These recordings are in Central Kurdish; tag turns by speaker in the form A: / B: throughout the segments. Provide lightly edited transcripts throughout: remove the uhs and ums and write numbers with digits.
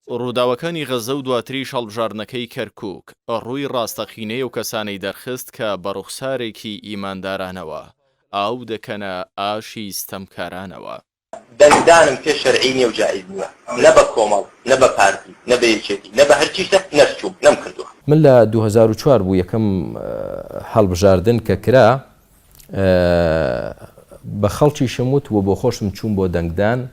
A: ڕووداوەکانی غەزە و دواتری هەڵبژاردنەکەی کەرکووک ڕووی ڕاستەقینەی و کەسانەی دەرخست کە بە ڕوخسارێکی ئیماندارانەوە ئاو دەکەنە ئاشی ستەمکارانەوە.
B: دەنگدانم پێ شەرعی نییە و جائز نییە، نە بە کۆمەڵ، نە بە پارتی، نە بە یەکێتی، نە بە هەرچیشتە نەرچوو نەمکردووە.
C: من لە 2004 بوو یەکەم هەڵبژاردن کە کرا بە خەڵکی شەموت و بۆ خۆشم چوون بۆ دەنگدان.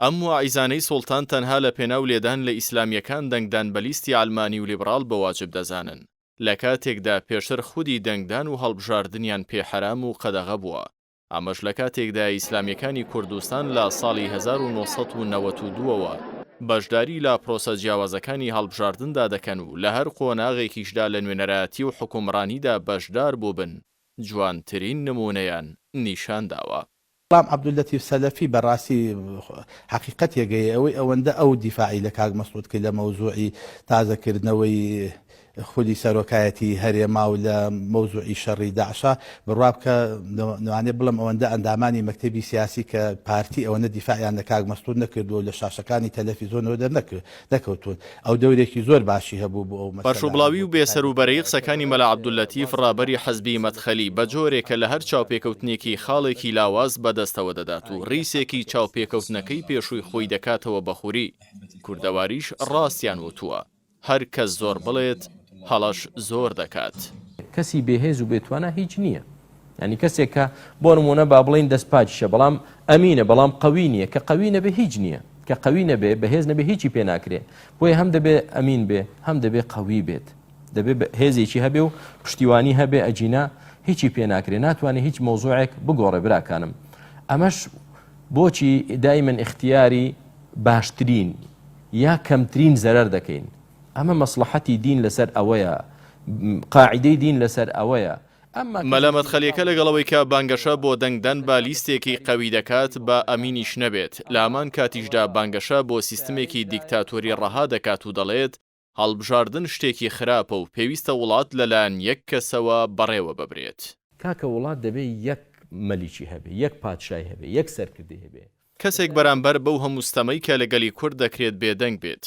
A: ئەم واعیزانەی سوڵتان تەنها لە پێناو لێدان لە ئیسلامیەکان دەنگدان بە لیستی ئالمانی و لیبرال بە واجب دەزانن، لە کاتێکدا پێشتر خودی دەنگدان و هەڵبژاردنیان پێحرام و قەدەغە بووە. ئەمەش لە کاتێکدا ئیسلامیەکانی کوردستان لە ساڵی 1992ەوە بەشداری لە پرۆسە جیاوازەکانی هەڵبژاردندا دەکەن و لە هەر قۆناغێکیشدا لە نوێنەرایەتی و حکومڕانیدا بەشدار بوو بن، جوانترین نمونەیان نیشان داوە.
D: بەڵام عەبدولەتیف سەلەفی بەڕاستی حەقیقەت یەگەیە ئەوەی ئەوەندە ئەو دیفاعی لە کاک مەسعود کرد لە مەوزوعی تازەکردنەوەی خودی سەرۆکایەتی هەرێما و لە مەوزوعی شەڕی داعشا بڕوا بکە نوانێ بڵم ئەوەندە ئەندامانی مەکتەبی سیاسی کە پارتی ئەوەندە دیفاعیان لە کاک مەسعود نەکردو لە شاشەکانی تەلەڤیزۆنەوە دەرنەکەوتون. ئەو دەورێکی زۆر باشی هەبوو بۆ ئەو
A: پەرشوبڵاوی و بێسەروبەرەی قسەکانی مەلا عەبدولەتیف ڕابەری حەزبی مەدخەلی بە جۆرێکە لە هەر چاوپێکەوتنێکی خاڵێکی لاواز بەدەستەوە دەدات و ڕیسێکی چاوپێکەوتنەکەی پێشووی خۆی دەکاتەوە بەخووری. کوردەواریش ڕاستیان وتووە، هەر کەس زۆر بڵێت هەڵەش زۆر دەکات.
C: کەسی بێهێز و بێتوانە هیچ نییە، ینی کەسێک کە بۆ نمونە با بڵین دەستپاچیشە بەڵام ئەمینە بەڵام قەوی نییە، کە قەوی نەبێ هیچ نییە، کە قەوی نەبێ بەهێز نەبێ هیچی پێ ناکرێ. بۆیە هەم دەبێ ئەمین بێ هەم دەبێ قەوی بێت، دەبێ هێزێکی هەبێ و پشتیوانی هەبێ ئەجینا هیچی پێ ناکرێ، ناتوانێت هیچ مەوزوعێک بگۆڕێ براکانم. ئەمەش بۆچی دایمەن اختیاری باشترین یا کەمترین زەرەر دەکەین. ئەمە مەسلحەتی دین لەسەر ئەوەیە، قاعدەی دین لەسەر ئەوەیە.
A: مەلا مەدخەلیەکە لەگەڵەوەی کە بانگەشە بۆ دەنگدان با لیستێکی قەوی دەکات بە ئەمینیش نەبێت، لە هەمان کاتیشدا بانگەشە بۆ سیستمێکی دیکتاتۆری ڕەها دەکات و دەڵێت هەڵبژاردن شتێکی خراپە و پێویستە وڵات لەلایەن یەک کەسەوە بەڕێوە ببرێت.
C: کاکە وڵات دەبێت یەک مەلیکی هەبێ، یەک پادشای هەبێ، یەک سەرکردی هەبێ.
A: کەسێک بەرامبەر بەو هەمووستەمەی کە لەگەلی کورد دەکرێت بێدەنگ بێت،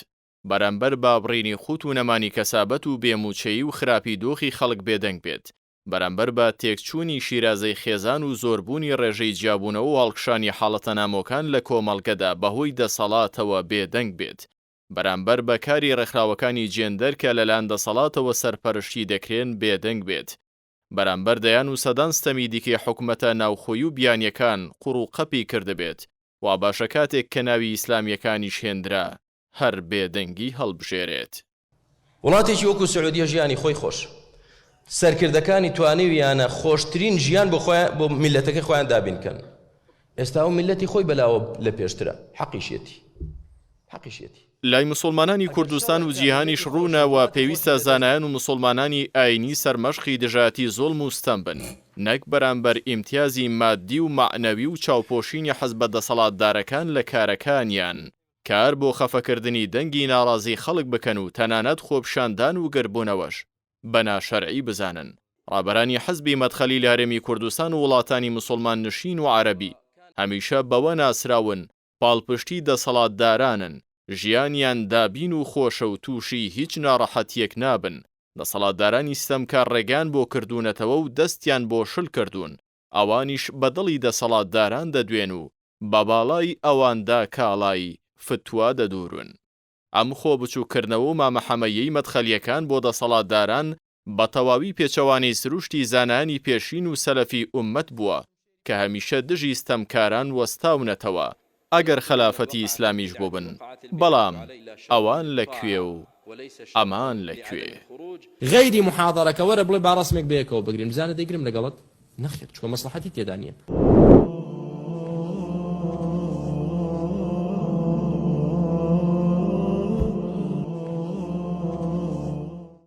A: بەرامبەر بابڕینی خوت و نەمانی کەسابەت و بێموچەیی و خراپی دۆخی خەڵک بێدەنگ بێت، بەرامبەر بە تێکچوونی شیرازەی خێزان و زۆربوونی ڕێژەی جیابوونەوە و هەڵکشانی حاڵەتە نامۆکان لە کۆمەڵگەدا بەهۆی دەسەڵاتەوە بێدەنگ بێت، بەرامبەر بە کاری ڕێکخراوەکانی جێندەر کە لەلایەن دەسەڵاتەوە سەرپەرشتی دەکرێن بێدەنگ بێت، بەرامبەر دەیان و سەدان ستەمی دیکەی حکومەتە ناوخۆی و بیانیەکان قوڕ و قەپی کردبێت، وا باشە کاتێک کە ناوی ئیسلامیەکانی شێندرا هەر بێدەنگی هەڵبژێرێت.
E: وڵاتێکی وەکو سعودیە ژیانی خۆی خۆش، سەرکردەکانی توانەویانە خۆشترین ژیان بۆ میلەتەکەی خۆیان دابینکەن. ئێستا ئەو میلەتی خۆی بەلاوە لە پێشترە، حەقیشێتی.
A: لای مسلمانانی کوردستان و جیهانیش ڕوونەوە پێویستە زانایان و مسلمانانی ئاینی سەرمەشقی دژاتی زوڵم و ستەم بن، نەک بەرامبەر ئیمتیازی مادی و معنەوی و چاوپۆشینی حەزب بە دەسەڵاتدارەکان لە کارەکانیان، کار بۆ خەفەکردنی دەنگی ناڕازی خەڵک بکەن و تەنانەت خۆپشاندان و گەربوونەوەش بە ناشەرعی بزانن. ڕابەرانی حەزبی مەدخەلی لە هەرێمی کوردستان و وڵاتانی مسلمان نشین و عەرەبی هەمیشە بەوە ناسراون پاڵپشتی دەسەڵاتدارانن، ژیانیان دابین و خۆشە و تووشی هیچ ناڕەحەتیەک نابن. دەسەڵاتدارانی ستەمکار ڕێگان بۆ کردوونەتەوە و دەستیان بۆ شل کردوون، ئەوانیش بەدڵی دەسەڵاتداران دەدوێن و بە باڵای ئەواندا کاڵایی فتووا دەدورون. ئەم خۆ بچووکردنەوە و مامەحەمەیەی مەدخەلیەکان بۆ دەسەڵاتداران بە تەواوی پێچەوانەی سروشتی زانانی پێشین و سەلەفی ئوممەت بووە کە هەمیشە دژی ستەمکاران وەستاونەتەوە ئەگەر خەلافەتی ئیسلامیش بۆ بن، بەڵام ئەوان لەکوێ و ئەمان لەکوێ؟
E: غەیری محاضەرەکە وەرە بڵێ با ڕەسمێک بەیەکەوە بگرین، بزانە دەیگرم لەگەڵت نەخێت، چووە مەسلحەتی تێدا نییە.